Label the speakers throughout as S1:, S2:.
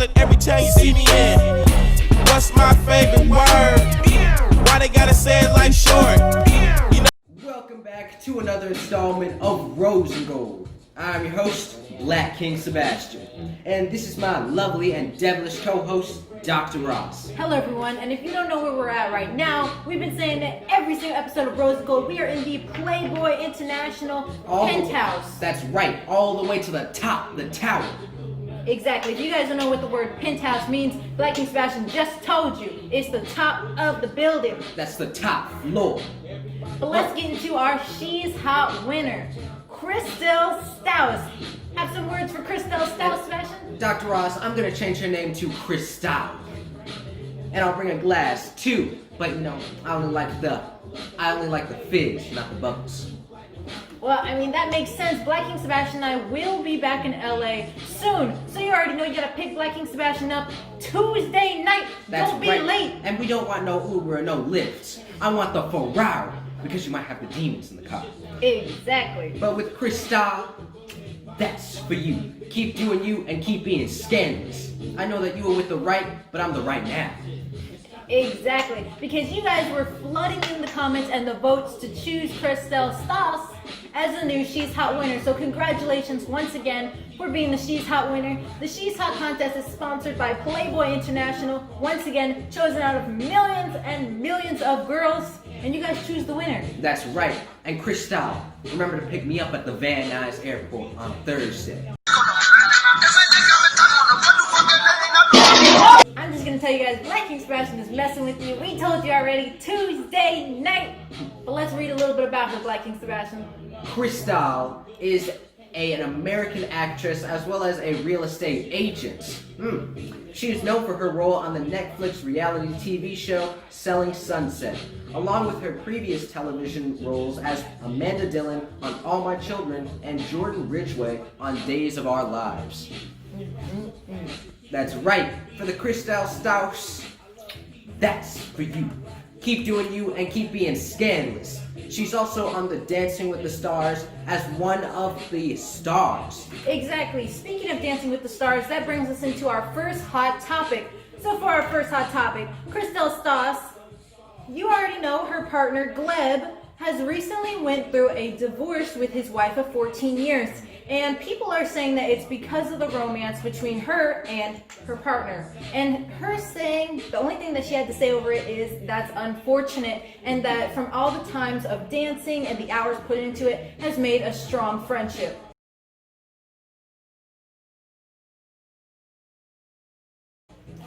S1: feel it every time you see me in. What's my favorite word? Why they gotta say it like short? You know.
S2: Welcome back to another installment of Rose and Gold. I'm your host, Black King Sebastian, and this is my lovely and devilish co-host, Dr. Ross.
S3: Hello everyone, and if you don't know where we're at right now, we've been saying that every single episode of Rose and Gold, we are in the Playboy International penthouse.
S2: That's right, all the way to the top, the tower.
S3: Exactly. If you guys don't know what the word penthouse means, Black King Sebastian just told you. It's the top of the building.
S2: That's the top floor.
S3: But let's get into our She's Hot winner, Crystal Staus. Have some words for Crystal Staus, Sebastian?
S2: Dr. Ross, I'm gonna change her name to Crystal. And I'll bring a glass too, but you know, I only like the fizz, not the bubbles.
S3: Well, I mean, that makes sense. Black King Sebastian and I will be back in LA soon. So you already know you gotta pick Black King Sebastian up Tuesday night. Don't be late.
S2: And we don't want no Uber or no Lyfts. I want the Ferrari, because you might have the demons in the car.
S3: Exactly.
S2: But with Crystal, that's for you. Keep doing you and keep being scandalous. I know that you were with the right, but I'm the right now.
S3: Exactly, because you guys were flooding in the comments and the votes to choose Crystal Staus as the new She's Hot winner. So congratulations once again for being the She's Hot winner. The She's Hot contest is sponsored by Playboy International. Once again, chosen out of millions and millions of girls, and you guys choose the winner.
S2: That's right. And Crystal, remember to pick me up at the Van Nuys Airport on Thursday.
S3: I'm just gonna tell you guys, Black King Sebastian is messing with you. We told you already, Tuesday night. But let's read a little bit about her, Black King Sebastian.
S2: Crystal is an American actress as well as a real estate agent. She is known for her role on the Netflix reality TV show Selling Sunset, along with her previous television roles as Amanda Dillon on All My Children and Jordan Ridgway on Days of Our Lives. That's right, for the Crystal Staus, that's for you. Keep doing you and keep being scandalous. She's also on the Dancing with the Stars as one of the stars.
S3: Exactly. Speaking of Dancing with the Stars, that brings us into our first hot topic. So for our first hot topic, Crystal Staus, you already know her partner Gleb has recently went through a divorce with his wife of 14 years. And people are saying that it's because of the romance between her and her partner. And her saying, the only thing that she had to say over it is that's unfortunate, and that from all the times of dancing and the hours put into it has made a strong friendship.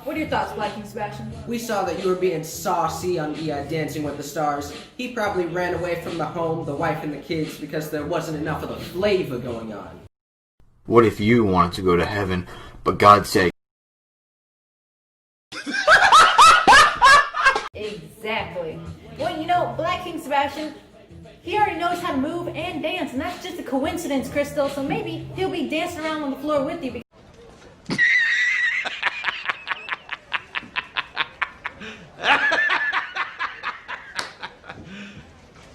S3: What are your thoughts, Black King Sebastian?
S2: We saw that you were being saucy on the Dancing with the Stars. He probably ran away from the home, the wife and the kids, because there wasn't enough of the flavor going on.
S4: What if you wanted to go to heaven, but God said...
S3: Exactly. Well, you know, Black King Sebastian, he already knows how to move and dance, and that's just a coincidence, Crystal, so maybe he'll be dancing around on the floor with you.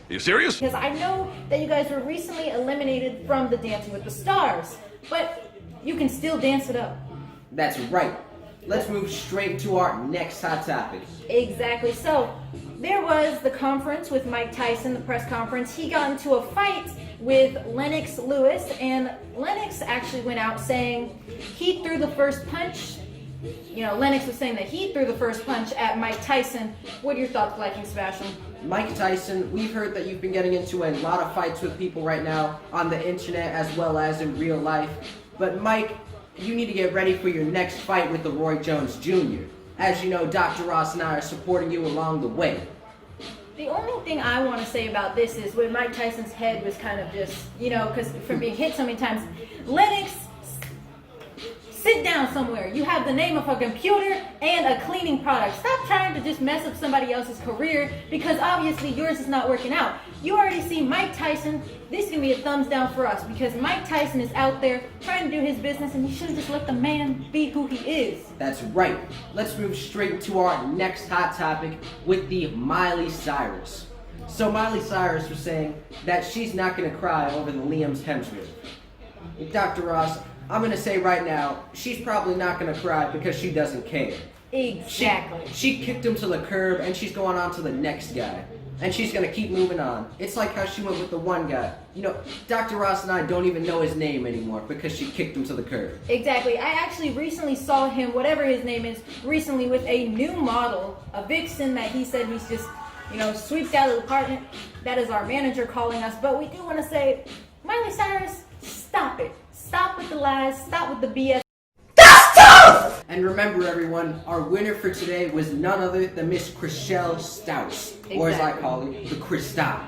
S5: Are you serious?
S3: Because I know that you guys were recently eliminated from the Dancing with the Stars, but you can still dance it up.
S2: That's right. Let's move straight to our next hot topic.
S3: Exactly. So, there was the conference with Mike Tyson, the press conference. He got into a fight with Lennox Lewis, and Lennox actually went out saying he threw the first punch. You know, Lennox was saying that he threw the first punch at Mike Tyson. What are your thoughts, Black King Sebastian?
S2: Mike Tyson, we've heard that you've been getting into a lot of fights with people right now on the internet as well as in real life. But Mike, you need to get ready for your next fight with the Roy Jones Jr. As you know, Dr. Ross and I are supporting you along the way.
S3: The only thing I want to say about this is when Mike Tyson's head was kind of just, you know, because from being hit so many times, Lennox, sit down somewhere. You have the name of a computer and a cleaning product. Stop trying to just mess up somebody else's career because obviously yours is not working out. You already see Mike Tyson. This can be a thumbs down for us because Mike Tyson is out there trying to do his business and he should have just let the man be who he is.
S2: That's right. Let's move straight to our next hot topic with the Miley Cyrus. So Miley Cyrus was saying that she's not going to cry over the Liam's Hemsworth. Dr. Ross, I'm gonna say right now, she's probably not gonna cry because she doesn't care.
S3: Exactly.
S2: She kicked him to the curb and she's going on to the next guy. And she's gonna keep moving on. It's like how she went with the one guy. You know, Dr. Ross and I don't even know his name anymore because she kicked him to the curb.
S3: Exactly. I actually recently saw him, whatever his name is, recently with a new model, a vixen that he said he's just, sweeped out of the apartment. That is our manager calling us. But we do want to say, Miley Cyrus, stop it. Stop with the lies. Stop with the BS.
S2: And remember, everyone, our winner for today was none other than Miss Chriselle Stous, or as I call her, the Cristal.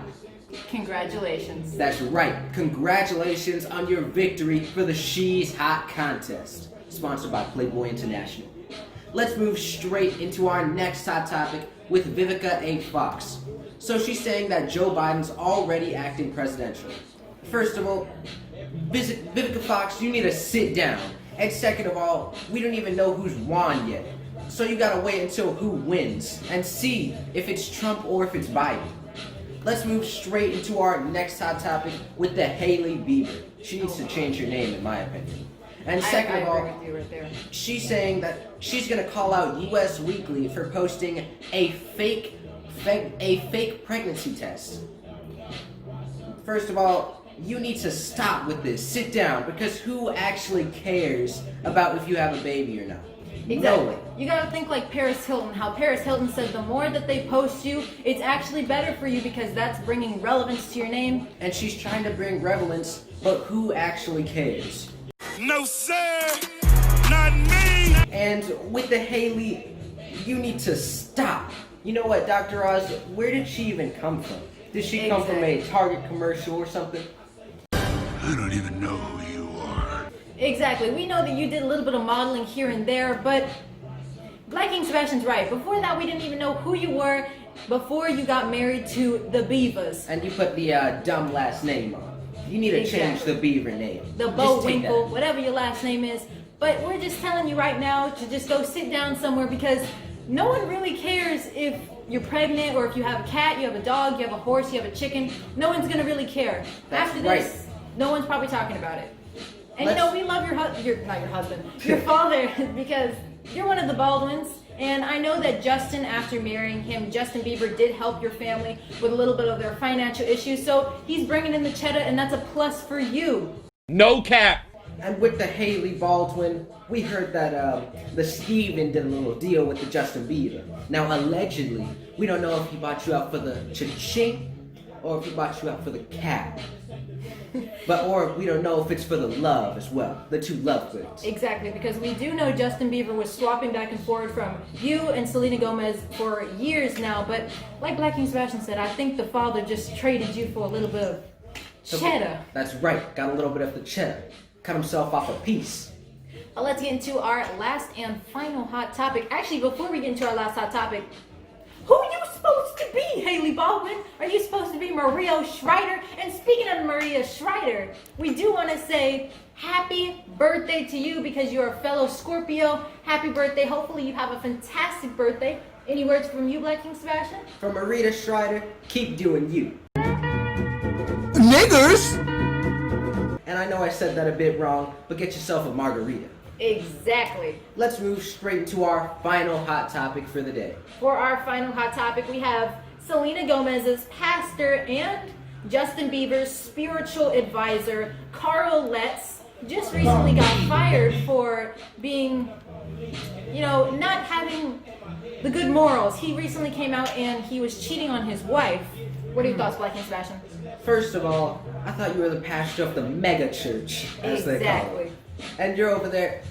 S3: Congratulations.
S2: That's right. Congratulations on your victory for the She's Hot contest, sponsored by Playboy International. Let's move straight into our next hot topic with Vivica A. Fox. So she's saying that Joe Biden's already acting presidential. First of all, Vivica Fox, you need to sit down. And second of all, we don't even know who's won yet. So you gotta wait until who wins and see if it's Trump or if it's Biden. Let's move straight into our next hot topic with the Hailey Bieber. She needs to change her name, in my opinion. And second of all,
S3: agree with you right there.
S2: she's saying that she's gonna call out US Weekly for posting a fake pregnancy test. First of all, you need to stop with this. Sit down, because who actually cares about if you have a baby or not?
S3: Exactly.
S2: No one.
S3: You gotta think like Paris Hilton, how Paris Hilton said the more that they post you, it's actually better for you because that's bringing relevance to your name.
S2: And she's trying to bring relevance, but who actually cares?
S1: No, sir, not me.
S2: And with the Hailey, you need to stop. You know what, Dr. Oz, where did she even come from? Did she come from a Target commercial or something?
S1: I don't even know who you are.
S3: Exactly. We know that you did a little bit of modeling here and there, but Black King Sebastian's right. Before that, we didn't even know who you were before you got married to the Beavers.
S2: And you put the dumb last name on. You need to change the Beaver name.
S3: The Bowinkle, whatever your last name is. But we're just telling you right now to just go sit down somewhere because no one really cares if you're pregnant or if you have a cat, you have a dog, you have a horse, you have a chicken. No one's going to really care.
S2: That's
S3: After
S2: right.
S3: this, no one's probably talking about it. And
S2: Let's-
S3: we love not your husband, your father, because you're one of the Baldwins. And I know that Justin, after marrying him, Justin Bieber did help your family with a little bit of their financial issues. So he's bringing in the cheddar, and that's a plus for you.
S1: No cap.
S2: And with the Hailey Baldwin, we heard that the Steven did a little deal with the Justin Bieber. Now, allegedly, we don't know if he bought you out for the cha-ching or if he bought you out for the cat. Or we don't know if it's for the love as well, the two love goods.
S3: Exactly, because we do know Justin Bieber was swapping back and forth from you and Selena Gomez for years now. But like Black King Sebastian said, I think the father just traded you for a little bit of cheddar.
S2: That's right, got a little bit of the cheddar. Cut himself off a piece.
S3: Let's get into our last and final hot topic. Actually, before we get into our last hot topic, who are you supposed to be, Hailey Baldwin? Are you supposed to be Maria Schreider? And speaking of Maria Schreider, we do want to say happy birthday to you because you're a fellow Scorpio. Happy birthday. Hopefully you have a fantastic birthday. Any words from you, Black King Sebastian?
S2: From Maria Schreider, keep doing you.
S1: Niggers.
S2: And I know I said that a bit wrong, but get yourself a margarita.
S3: Exactly.
S2: Let's move straight into our final hot topic for the day.
S3: For our final hot topic, we have Selena Gomez's pastor and Justin Bieber's spiritual advisor, Carl Lentz, just recently got fired for being, not having the good morals. He recently came out and he was cheating on his wife. What are your thoughts, Black King Sebastian?
S2: First of all, I thought you were the pastor of the mega church, as they call it. And you're over there.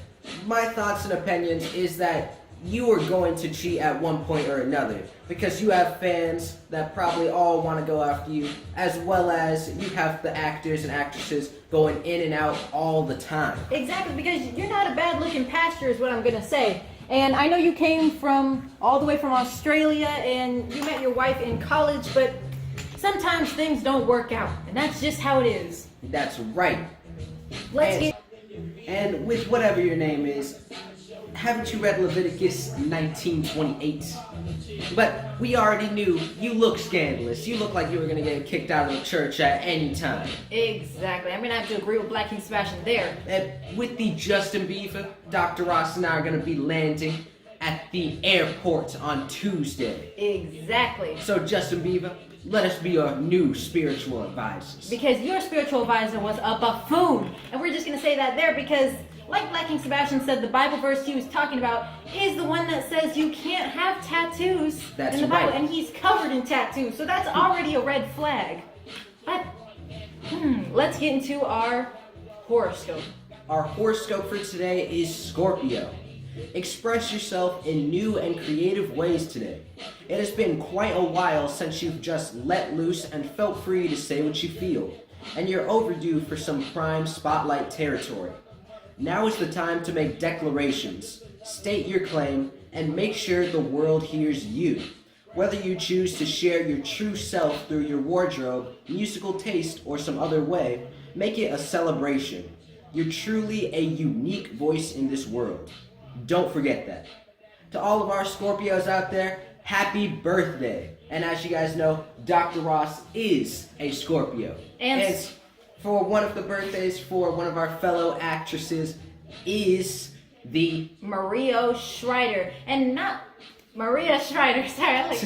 S2: My thoughts and opinions is that you are going to cheat at one point or another because you have fans that probably all want to go after you, as well as you have the actors and actresses going in and out all the time.
S3: Exactly, because you're not a bad-looking pastor is what I'm going to say. And I know you came from all the way from Australia and you met your wife in college, but sometimes things don't work out, and that's just how it is.
S2: That's right.
S3: Let's get...
S2: And with whatever your name is, Haven't you read Leviticus 19:28? But we already knew you look scandalous. You look like you were gonna get kicked out of the church at any time.
S3: Exactly. I'm gonna have to agree with Black King Sebastian there.
S2: And with the Justin Bieber, Dr. Ross and I are gonna be landing at the airport on Tuesday.
S3: Exactly.
S2: So Justin Bieber, let us be your new spiritual advisors.
S3: Because your spiritual advisor was a buffoon. And we're just gonna say that there because, like Black King Sebastian said, the Bible verse he was talking about is the one that says you can't have tattoos in the Bible.
S2: Right.
S3: And he's covered in tattoos, so that's already a red flag. But, let's get into our horoscope.
S2: Our horoscope for today is Scorpio. Express yourself in new and creative ways today. It has been quite a while since you've just let loose and felt free to say what you feel, and you're overdue for some prime spotlight territory. Now is the time to make declarations, state your claim, and make sure the world hears you. Whether you choose to share your true self through your wardrobe, musical taste, or some other way, make it a celebration. You're truly a unique voice in this world. Don't forget that. To all of our Scorpios out there, happy birthday. And as you guys know, Dr. Ross is a Scorpio. And for one of the birthdays for one of our fellow actresses is the
S3: Maria Shriver. And not Maria Shriver, sorry. I like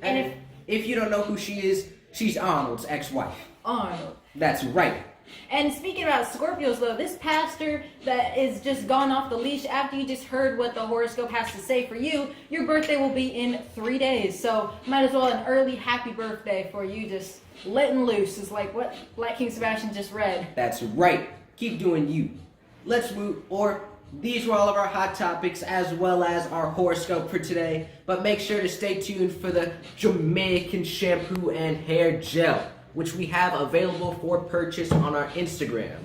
S2: And if you don't know who she is, she's Arnold's ex-wife.
S3: Arnold.
S2: That's right.
S3: And speaking about Scorpios, though, this pastor that is just gone off the leash after you just heard what the horoscope has to say for you, your birthday will be in 3 days. So might as well an early happy birthday for you just letting loose is like what Black King Sebastian just read.
S2: That's right. Keep doing you. Let's move, these were all of our hot topics as well as our horoscope for today. But make sure to stay tuned for the Jamaican shampoo and hair gel, which we have available for purchase on our Instagram.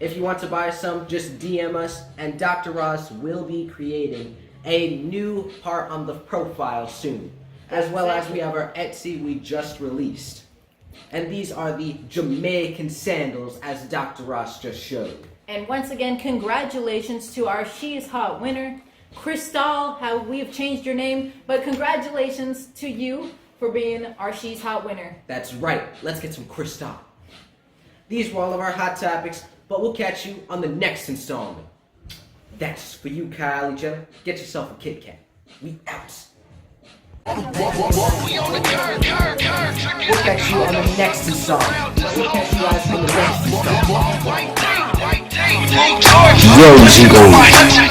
S2: If you want to buy some, just DM us, and Dr. Ross will be creating a new part on the profile soon, as well as we have our Etsy we just released. And these are the Jamaican sandals, as Dr. Ross just showed.
S3: And once again, congratulations to our She's Hot winner, Crystal, how we have changed your name, but congratulations to you for being our She's Hot winner.
S2: That's right. Let's get some Crystal. These were all of our hot topics, but we'll catch you on the next installment. That's for you, Kylie Jenner. Get yourself a Kit Kat. We out. We'll catch you on the next installment. We'll catch you guys on the next installment.
S5: Rose Gold.